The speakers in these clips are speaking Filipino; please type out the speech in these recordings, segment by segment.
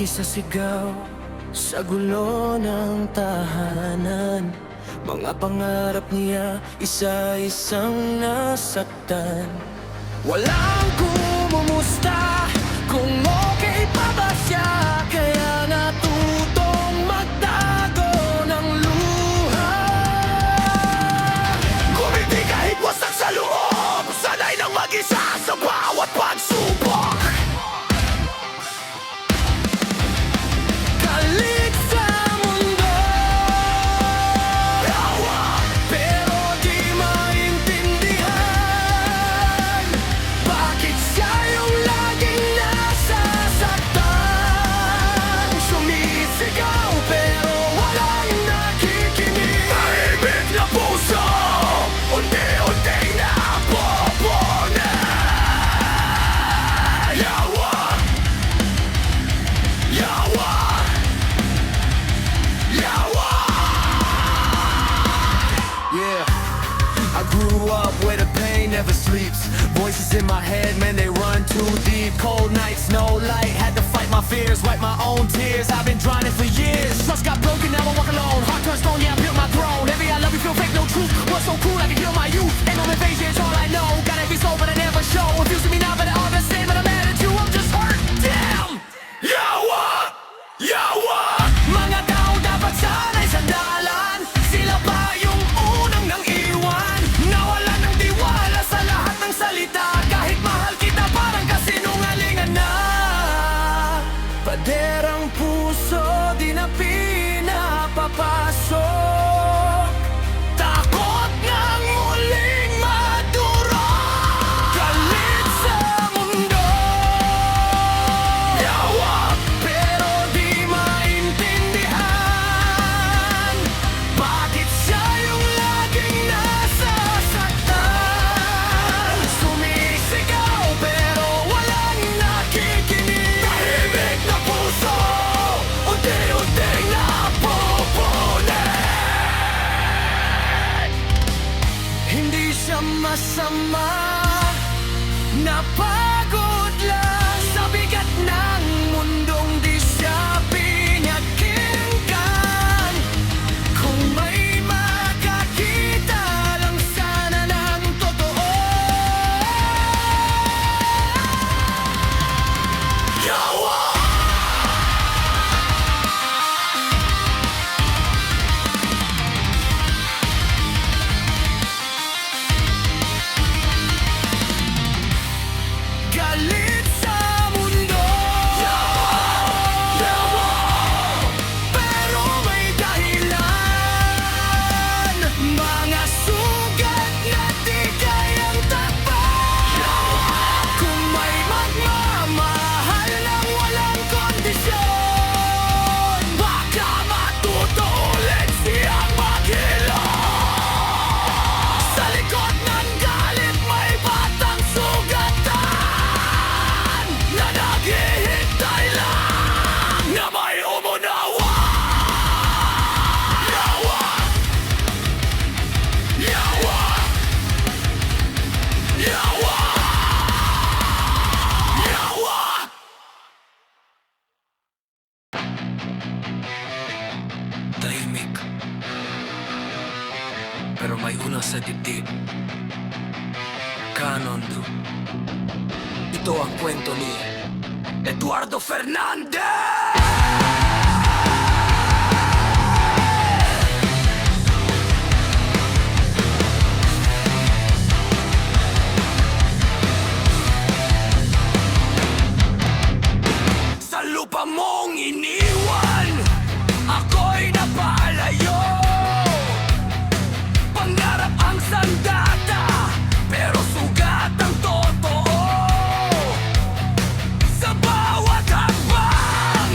Nakikisasigaw sa gulo ng tahanan. Mga pangarap niya isa-isang nasaktan. Walang kumumusta kung okay pa ba siya, kaya natutong magtago ng luha. Ngumiti kahit wasak sa loob, sanay nang mag-isa sa bawat pagsubok. Galit sa mundo, hawa, pero di maintindihan. Bakit siya yung laging nasasaktan? Sumisigaw pero walang nakikinig. Tahimik na puso, unti-unting napoponan. Yawa, yawa, yawa. Yeah, I grew up where the pain never sleeps. Voices in my head, man, they run too deep. Cold nights, no light, had to fight my fears, wipe my own tears. I've been drowning for years. Trust got broken, now I walk alone. Heart turns stone, yeah, I built my throne. Every I love you, feel fake, no truth. What's so cool, I can kill my youth. Ain't no invasion, it's all I know. Gotta be sold, but I never show. If you see me now, but all the same, but I'm mad at you, I'm just hurt. Damn! Yawa! Yawa! Mga tao dapat sana'y sandalan. Sila pa yung unang nang iwan. Nawalan ng diwala sa lahat ng salita. Kahit mahal kita parang kasinungalingan na. Paderang puso di na pinapapasok. Takot ng muling madurog. Galit sa mundo, yawa, pero di maintindihan. Bakit siya yung laging nasasaktan? Sumisigaw pero walang nakikinig. Tahimik na puso, unti-unting napoponan. Hindi siya masama, napagod lang sa bigat ng mundong di siya pinakinggan. Kung may makakita lang sana ng totoo. Yawa! Galit sa mundo, yawa, pero may dahilan. Mga sugat na di kayang takpan. Kung may magmamahal ng walang kondisyon, baka matuto ulit siyang maghilom. Sa likod ng galit may batang sugatan na naghihintay lang na may umunawa. Yawa, yawa, yawa, yawa. Tahimik, pero may ulang sa dibdib. Kanondo. Ito ang kwento ni Eduardo Fernandez! Sa lupa mong iniwan, ako'y napalayo. Pangarap ang sandata, pero sugat ang totoo. Sa bawat hakbang,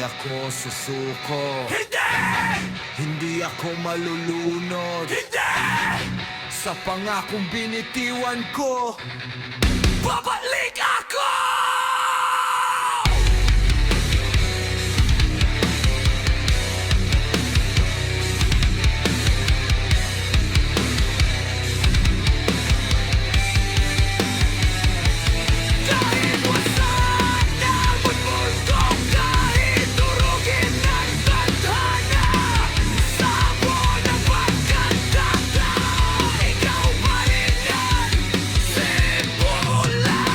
ako susuko. Hindi! Hindi ako malulunod. Hindi! Sa pangakong binitiwan ko, Babalik ako! Kahit wasak na ang mundo, kahit durugin ng tadhana, sabon ang pagkatata, ikaw pa rin yan, simula.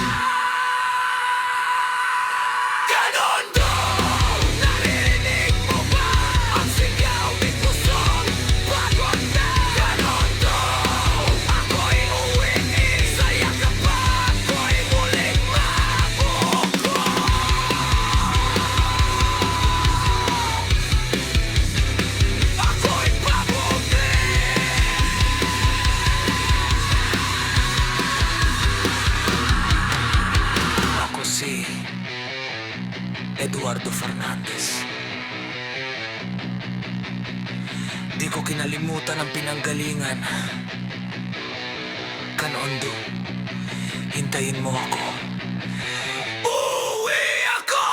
Ganon do, naririnig mo ba ang sigaw ng pusong pagod na? Ganon do, ako'y uwiin sa yakap pa, ako'y muling mabuko. Ako'y pabukli. Ako si Eduardo Fernandez. Di ko kinalimutan ang pinanggalingan. Kanondo, hintayin mo ako. Uuwi ako!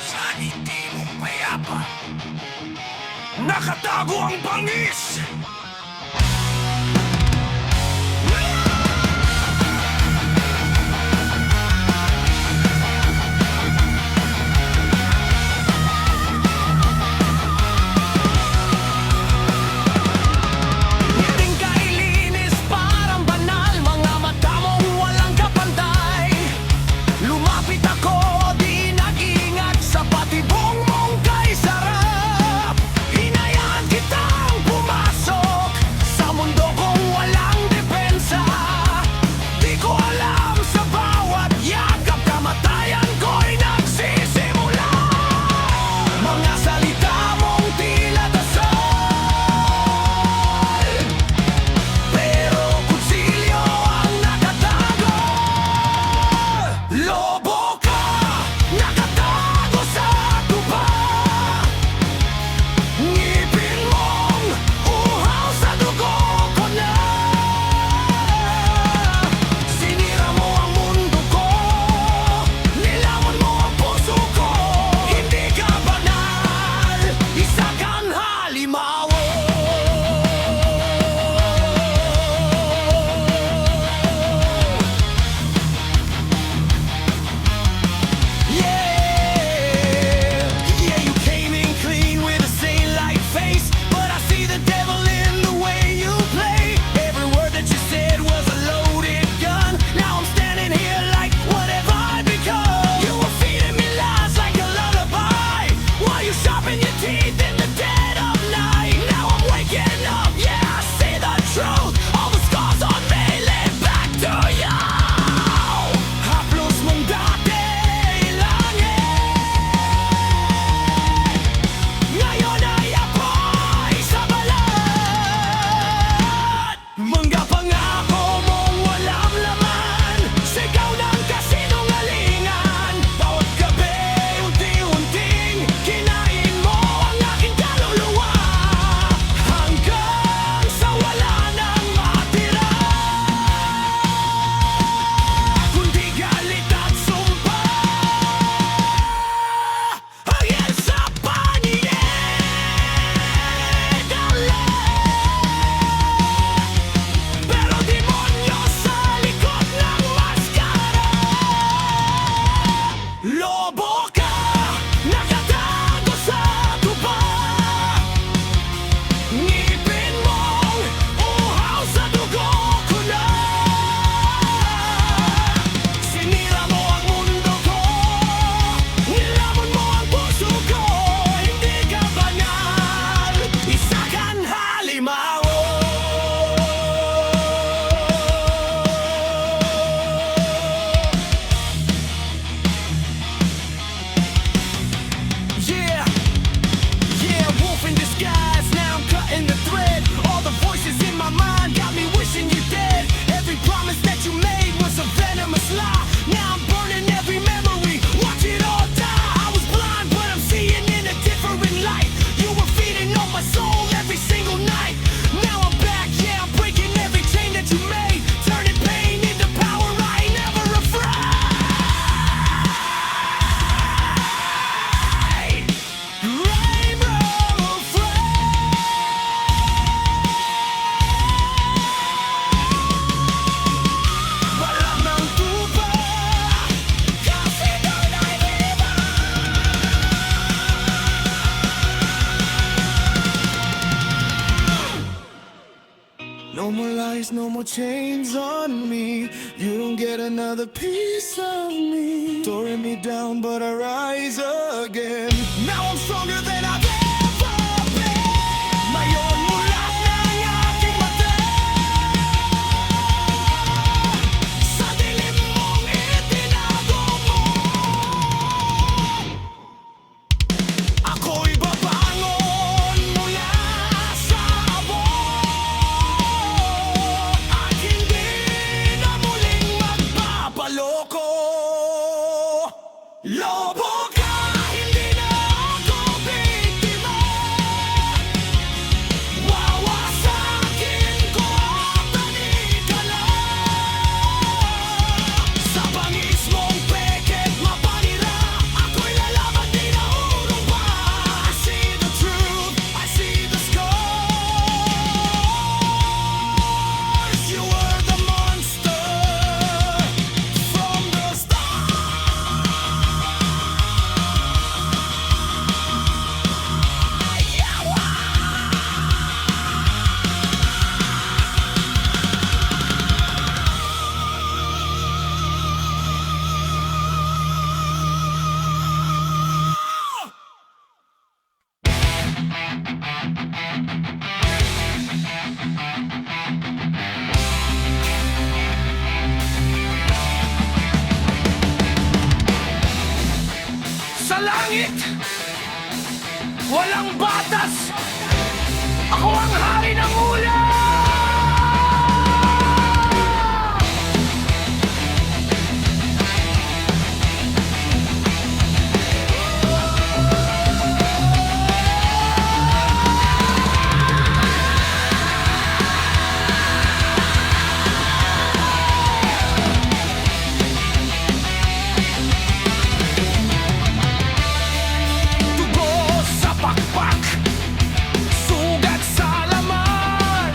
Saan hindi mo mayapa? Nakatago ang bangis! Ngiting kailinis parang banal, mga mata mong walang kapantay. Lumapit ako, di nag-ingat sa patibong mong kay sarap. Hinayaan kitang pumasok There's no more chains on me. You don't get another piece of me. Throwing me down, but I rise again. Now I'm stronger than I've ever been. Ngayon mulat ng aking mata. Sa dilim mong itinago mo, ako'y babangon mula sa abot at hindi na muling magpapaloko. Lobo ka, hindi na ako biktima. Wawasakin ko at tanikala. Sa bangis mong pekit mapanira, ako'y lalaban di na urong pa. I see the truth, I see the scars. You were the monster from the start. Sa langit, walang batas. Ako ang hari ng ulan. Dugo sa pakpak, sugat sa laman.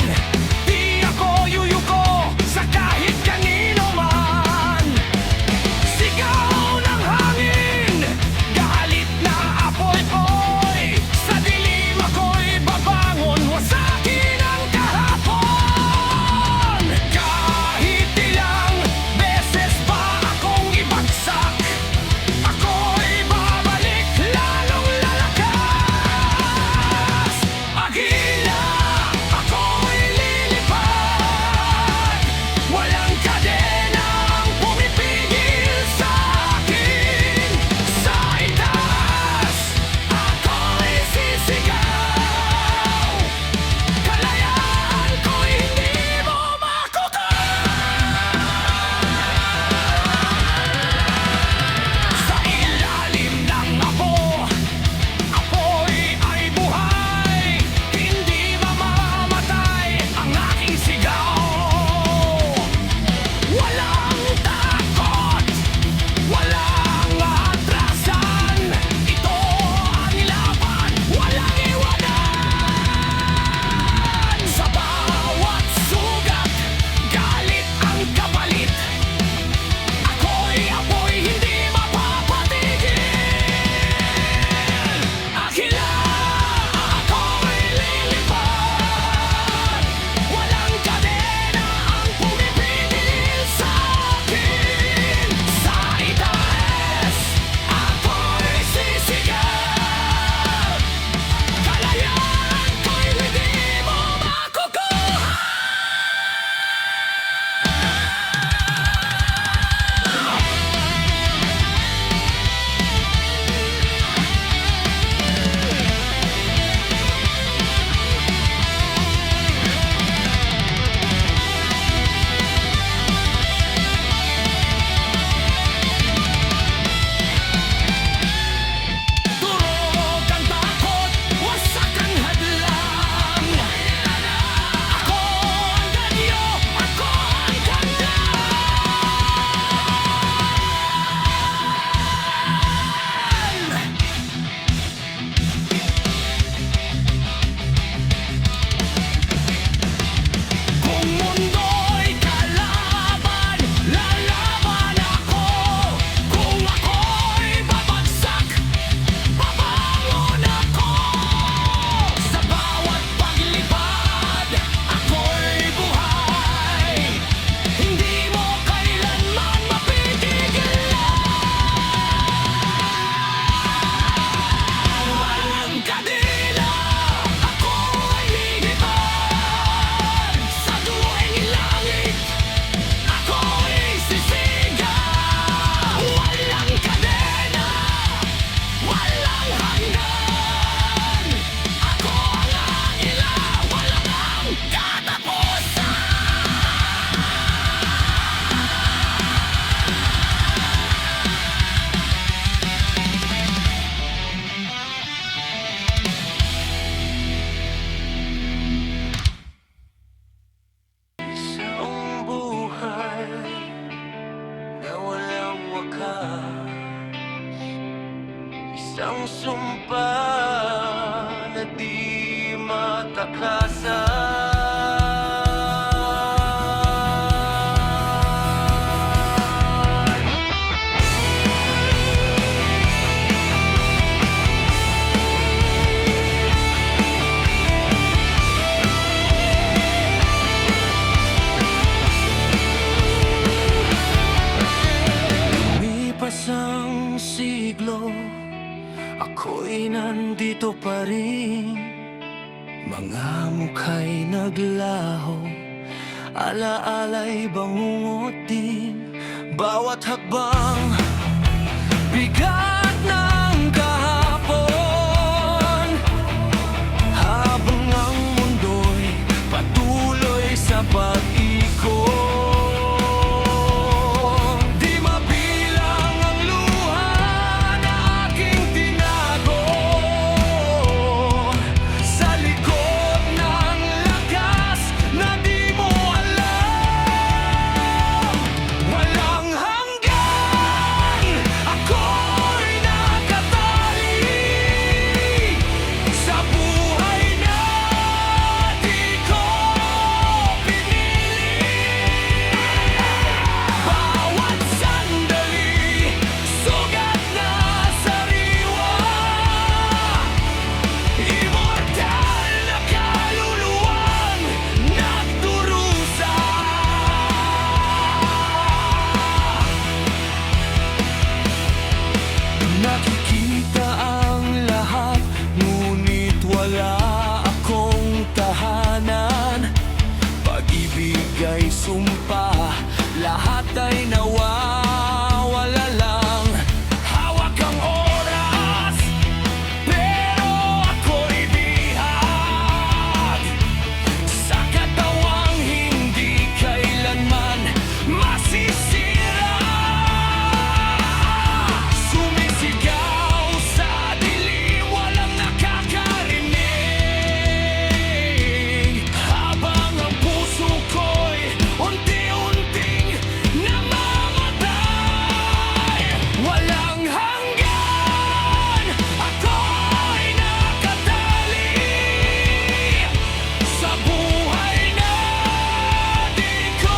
wakas, isang sumpa na di matakasan. Lumipas ang siglo, ako'y nandito pa rin. Mga mukha'y naglaho, alaala'y bangungot din. Bawat hakbang, bigat ng kahapon, habang ang mundo'y patuloy sa pag-ikot. Di mabilang ang luha na aking tinago sa likod ng lakas na di mo alam. Walang hanggan, ako'y nakatali sa buhay na di ko pinili. Bawat sandali, sugat na sariwa, immortal na kaluluwang nagdurusa. Nakikita ang lahat, ngunit wala akong tahanan. Pag-ibig ay sumpa, lahat ay nawawala lang. Hawak ang oras, pero ako'y bihag sa katawang hindi kailanman masisira. Sumisigaw sa dilim, walang nakakarinig, habang ang puso ko'y unti-unting namamatay. Walang hanggan, ako'y nakatali sa buhay na di ko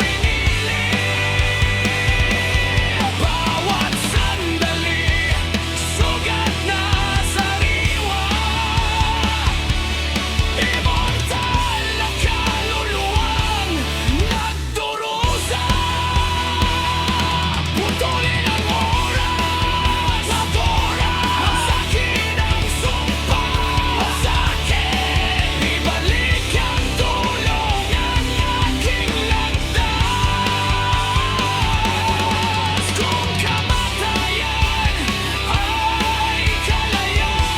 pinili. Bawat sandali, sugat na sariwa, immortal na kaluluwang nagdurusa. Putulin ang oras, masakin ang sumpa sa akin. Ibalik ang tulong ang aking landas. Kung kamatayan ay kalayaan,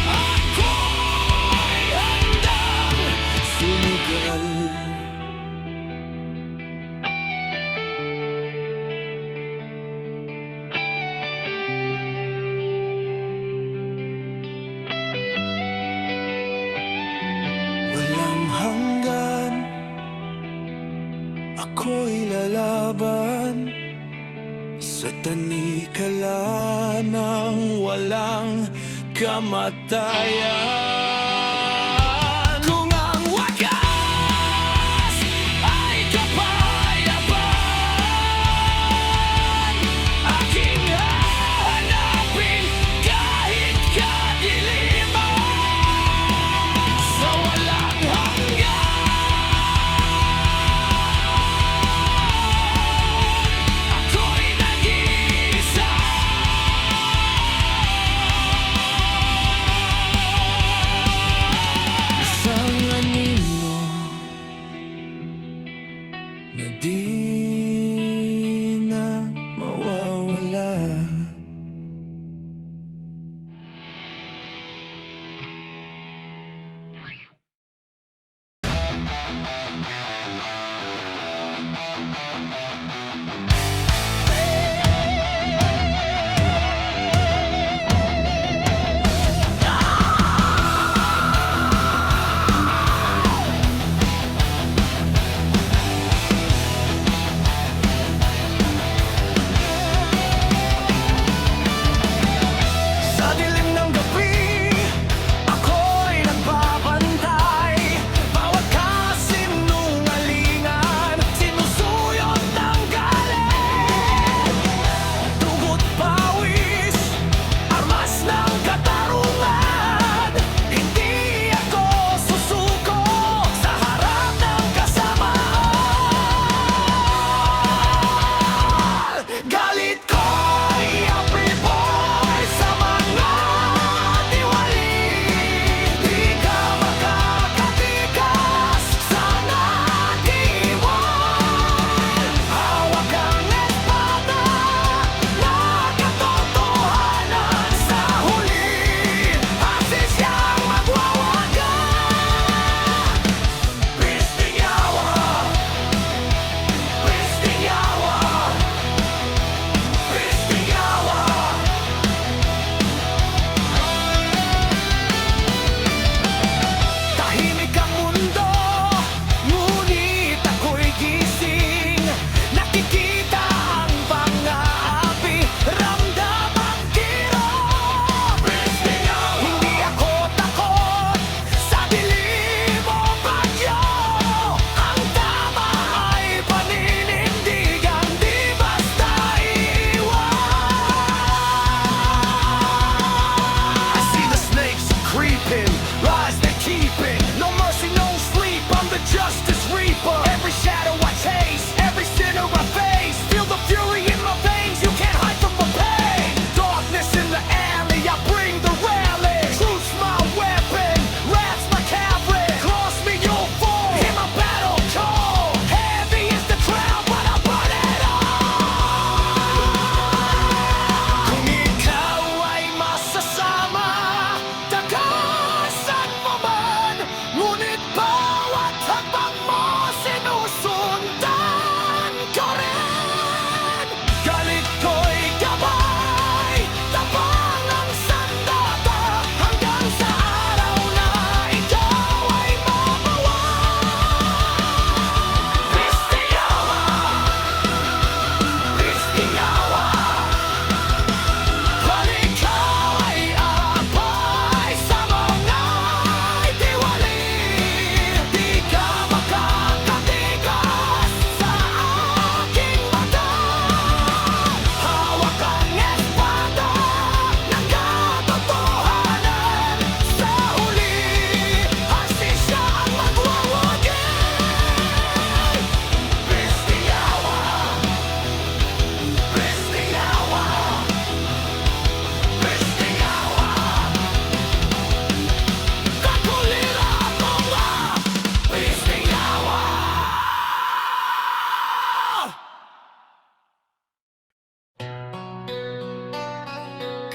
ako'y handang sumugal. Walang hanggan, ako'y lalaban sa tanikala ng walang kamatayan. Kung ang wakas ay kapayapaan, aking hahanapin kahit kadiliman. Sa walang hanggan, ako'y nag-iisa. Isang anino na di na mawawala.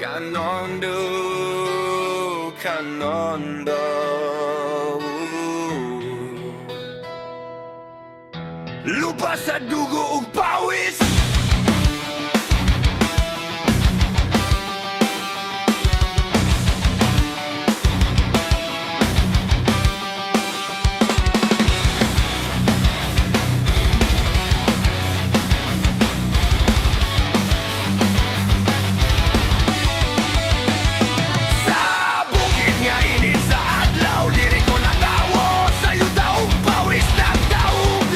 Kanondo, Kanondo. Lupa sa dugo ug pawis. Sa bukid nga init sa adlaw, diri ko natawo sa yuta ug pawis ng daog.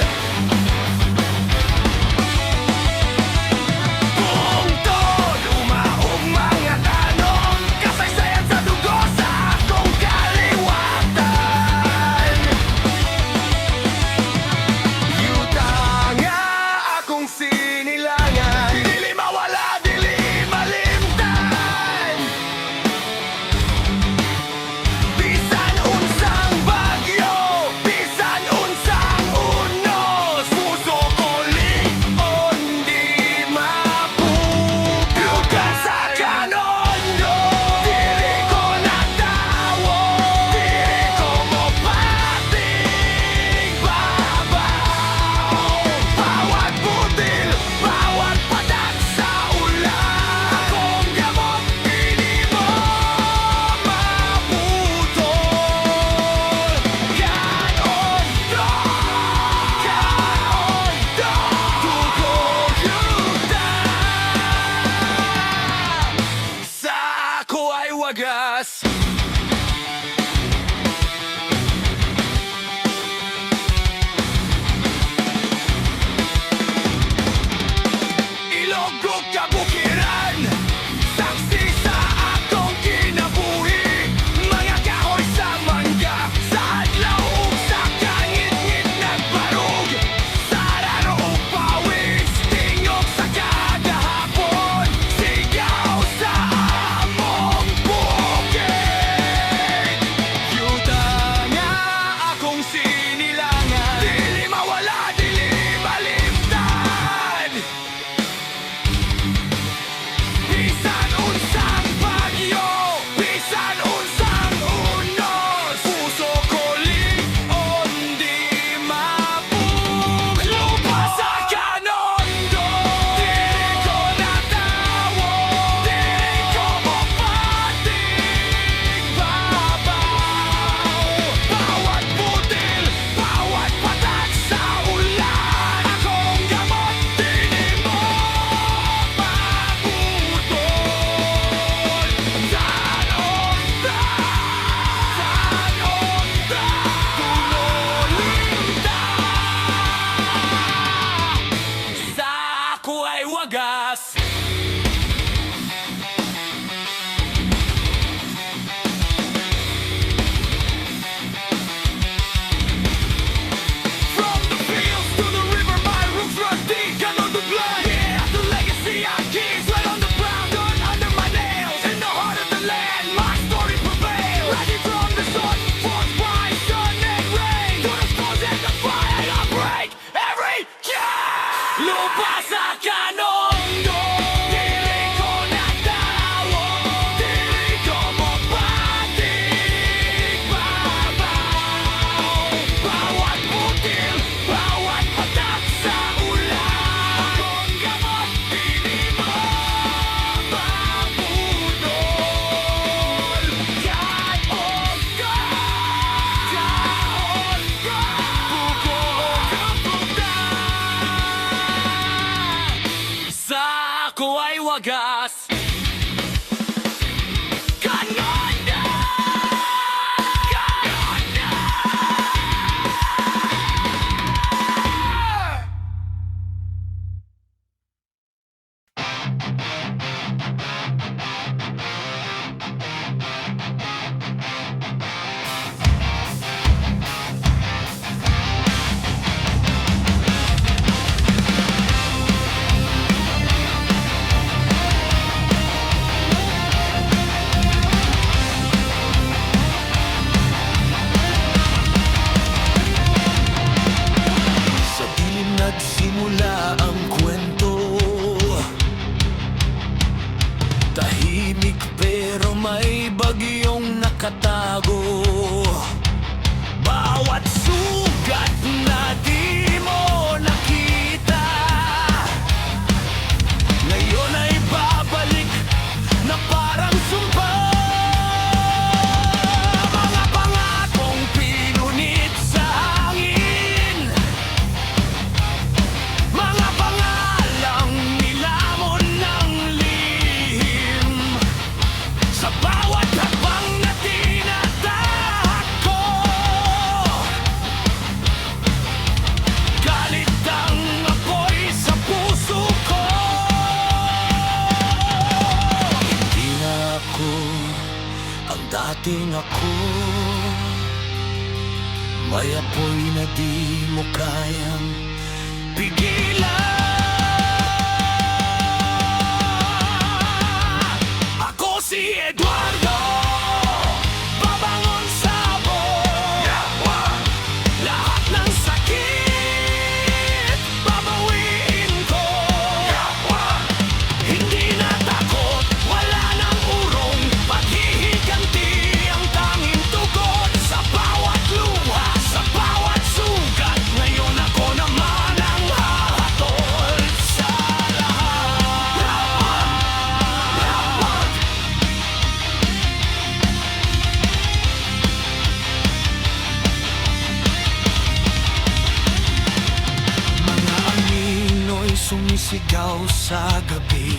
Tungtod, umaog mga tanong, kasaysayan sa dugo sa akong kaliwatan. Yuta nga akong sinilangan, dili mawala, dili malimtan. Bisan unsang bagyo, bisan unsang unos, puso ko lingon di mapupugan sa kanondo. Diri ko natawo, diri ko mopating babaw. Bawat butil, bawat patak sa ulan, akong gamot dili mo maputol. Kanondo, kanondo, tugog yuta. Sa ako ay wagas. Ilog ug kabukiran, saksi sa akong kinabuhi. Mga kahoy sa mangga, sa adlaw ug sa kangit-ngit nagbarog. Sararo ug pawis, tingog sa kagahapon, sigaw sa among bukid. Yuta nga akong sinilangan, dili mawala, dili malimtan. Bisan unsang bagyo, bisan unsang unos, puso ko lingon di mapug. Lupa sa kanondo, diri ko natawo, diri ko mopating babaw. Bawat butil, bawat patak sa ulan, akong gamot dili mo maputol. Tanonda, tanonda, tulolinda. Sa ako ay wagas. From the fields to the river, my roots run deep. Kanondo blood, yeah, the legacy I keep. Sweat on the ground, dirt under my nails. In the heart of the land, my story prevails. Rising from the sun, forged by sun and rain. To the storms and the fire, I break every chain. Lupa sa kanondo, dili ko natawo, dili ko mopating babaw. Bawat butil, bawat patak sa ulan, akong gamot dili mo maputol. Kaon ka, buko o kaputan. Sa ako ay wagas. Kanondo, kanondo. dumating ako. May apoy na di mo kayang pigilan. Ako si Eduardo, babangon sabon. Lahat ng sakit babawiin ko. Hindi na takot, wala nang urong, paghihiganti ang tanging tugon. Sa bawat luha, sa bawat sugat, ngayon ako naman ang hahatol sa lahat. Mga anino'y sumisigaw sa gabi.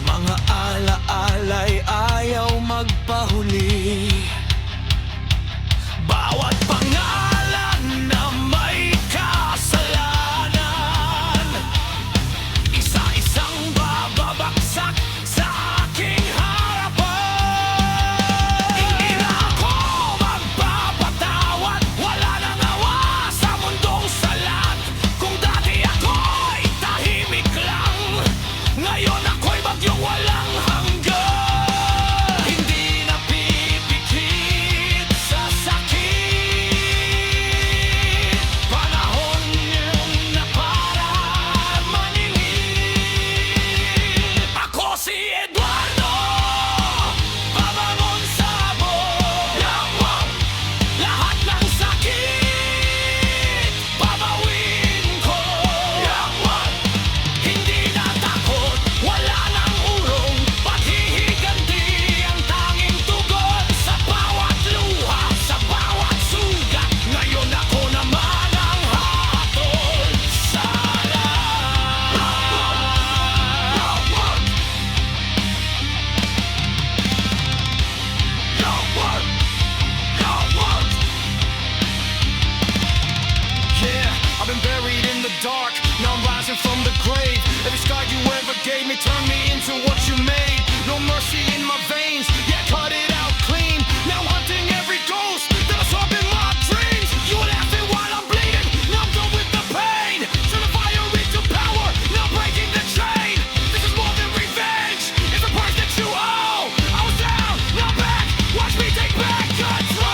Mga alaala'y ayaw magpahuli. Bawat pangalan na may kasalanan, isa-isang bababagsak sa aking harapan. Hindi na ako magpapatawad, wala nang awa sa mundong salat. Kung dati ako'y tahimik lang, ngayon ako'y bagyong walang hanggan. Hindi na pipikit sa sakit, panahon yun na para maningil. Ako si Eduardo, babangon sabon. Lahat ng sakit babawiin ko. Hindi na takot, wala nang urong, paghihiganti ang tanging tugon. Sa bawat luha, sa bawat sugat, ngayon ako naman ang hahatol sa Yeah, I've been buried in the dark, now I'm rising from the grave. Every scar you ever gave me turned me into what you made. No mercy in my veins, yeah, cut it out clean. Now hunting every ghost that I saw in my dreams. You were laughing while I'm bleeding, now I'm done with the pain. Turn the fire into power, now breaking the chain. This is more than revenge, it's a price that you owe. I was down, now I'm back, watch me take back control.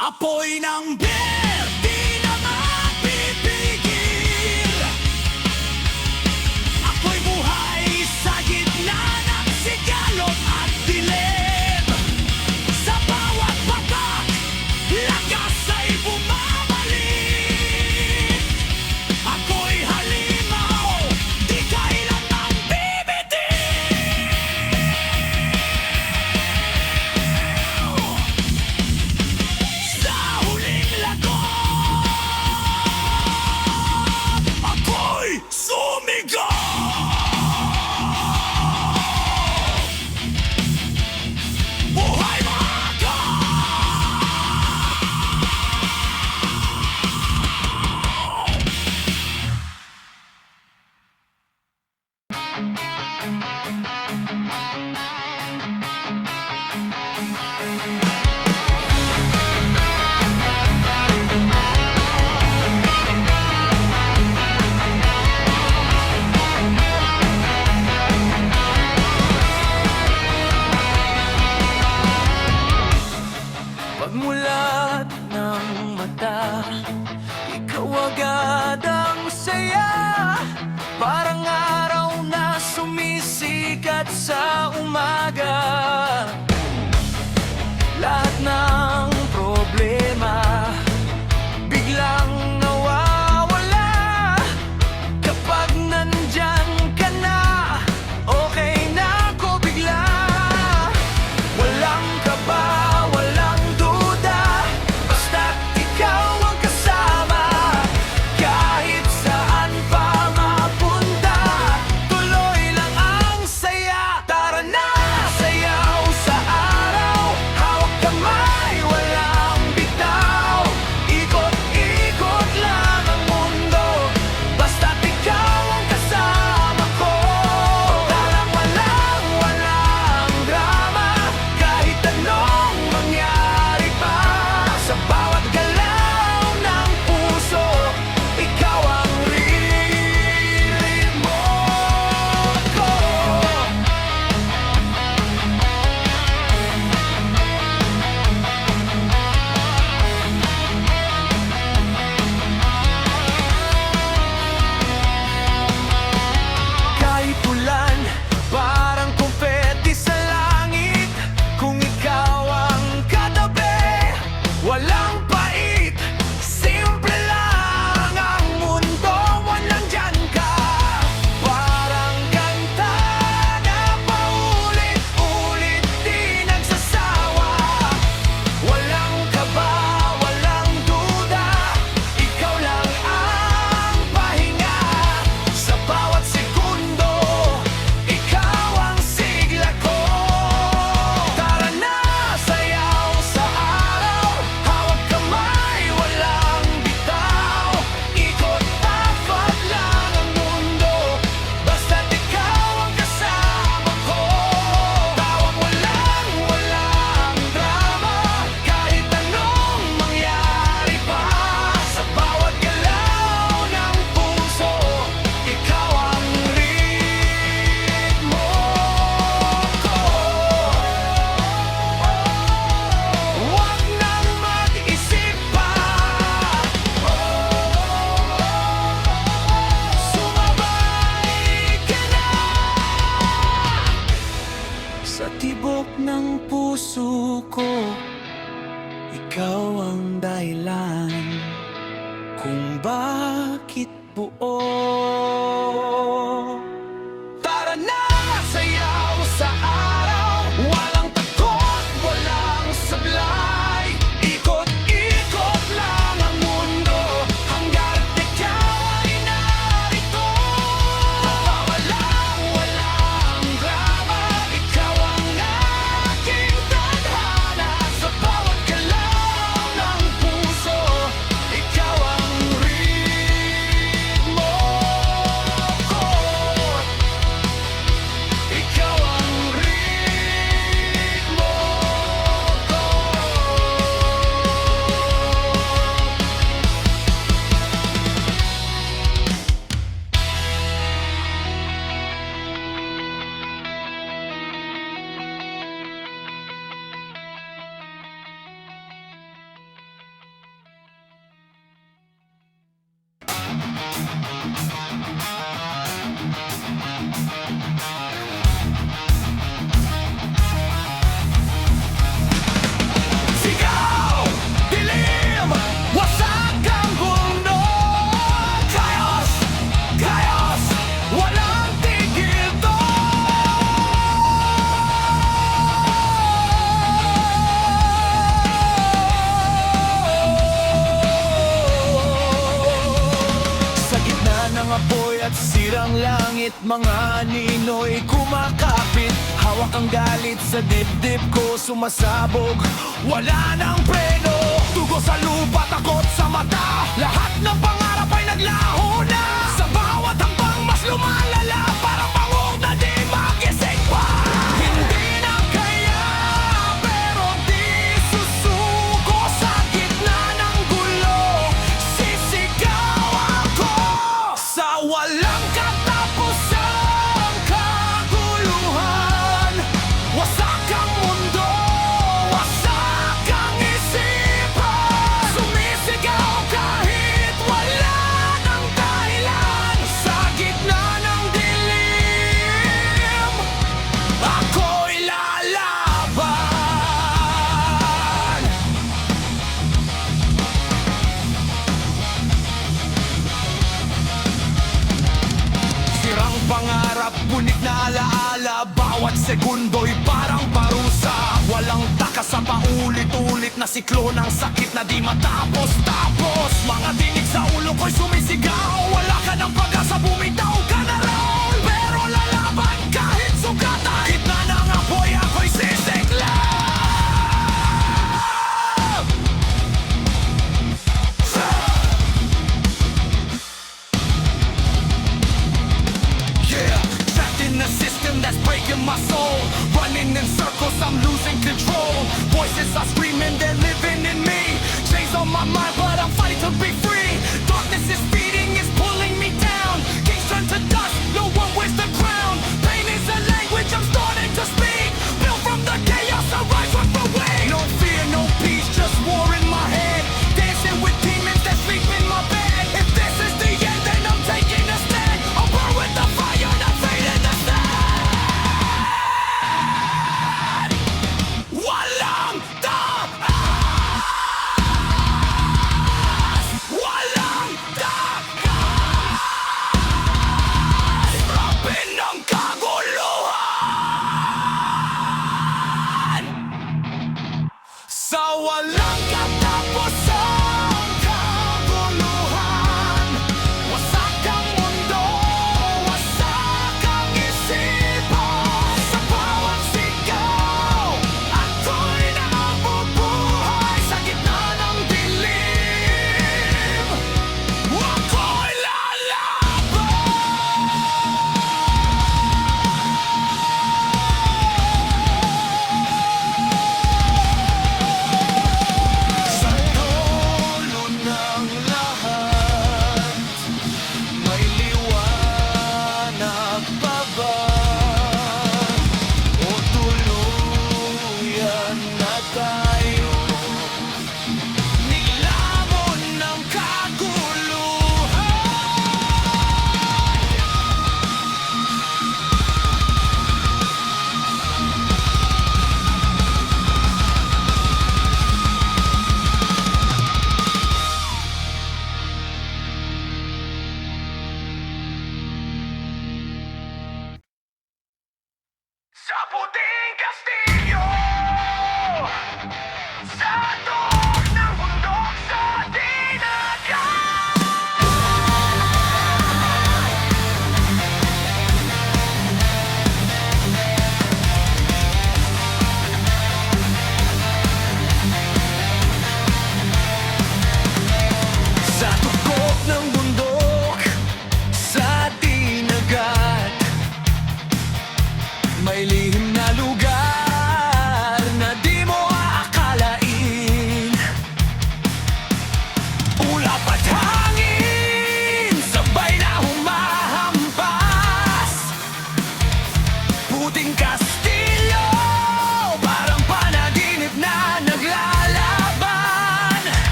Apoy ng beer, di na mapipigil. Ako'y buhay sa gitna ng sigalot at dilim. Sa bawat patak, lakas ay bumabalik. Ako'y halimaw, di kailangang bibitiw. Sa huling lagot, ako'y sumigaw. Buhay mga Pagmulat ng mata, ikaw agad ang saya. Parang araw na sumisikat sa umaga. Lahat ng problema biglang nawawala. Kapag nandyan ka na, okay na ako bigla. Walang kaba, walang duda, basta't ikaw ang kasama. Kahit saan pa mapunta, tuloy lang ang saya. Tara na, sayaw sa araw, hawak kamay, walang bitaw. Ikot-ikot lang ang mundo, basta't ikaw ang kasama ko. Walang drama, kahit anong mangyari pa. Sa bawat galaw ng puso, ikaw ang ritmo ko. Kahit ulan, parang kumpeti sa langit. Kung ikaw ang katabi, walang pait. Simple lang ang mundo mo, nandyan ka. Parang kanta na paulit-ulit, di nagsasawa. Walang kaba, walang duda, ikaw lang ang pahinga. Sa bawat segundo, ikaw ang sigla ko. Tara na, sayaw sa araw, hawak kamay, walang bitaw. Ikot-takot lang ang mundo, basta't ikaw ang kasama ko. Tawang walang drama, kahit anong mangyari pa. Sa bawat galaw ng puso, ikaw ang ritmo ko. Huwag nang mag-isip pa, sumabay ka na. Sa tibok ng puso ko, ikaw ang dahilan kung bakit buo. Tara na, sayaw sa araw, walang takot, walang sablay. Ikot-ikot lang ang mundo, hangga't ikaw ay narito. Walang drama, ikaw ang aking tadhana. Sa bawat galaw ng puso, ikaw ang ritmo ko. at sirang langit. Mga ninoy kumakapit, hawak ang galit sa dibdib ko sumasabog. Wala nang preno, dugo sa lupa, takot sa mata. Lahat ng pangarap ay naglaho na. Sa bawat hambang mas lumalala, parang bangog na di magising pa. Hindi na kaya, pero di susuko. Sa gitna ng gulo, sisigaw ako. Sa walang katapusang kaguluhan, wasak ang mundo, wasak ang isipan. Sumisigaw kahit wala ng dahilan. Sa gitna ng dilim, ako'y lalaban. Sirang pangarap, punit na alaala. Bawat segundo'y parang parusa. Walang takas sa paulit-ulit na siklo ng sakit na di matapos-tapos. Mga tinig sa ulo ko'y sumisigaw. Wala ka ng pag-asa, bumitaw ka na raw. Pero lalaban kahit sugatan. Gitna ng apoy, ako'y sisikla. Yeah, trapped in a system that's breaking my soul. Running in circles, I'm losing control. Voices are screaming, they're living in me. Chains on my mind, but I'm fighting to be free. Darkness is feeding, it's pulling me down. Kings turn to dust, no one wears the crown. Pain is a language I'm starting to speak. Built from the chaos, I rise with the weight. No fear, no peace, just war in my head. Dancing with demons that sleep in my bed. If this is the end, then I'm taking a stand. I'll burn with the fire, not fade in the sand. Walang taas,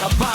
About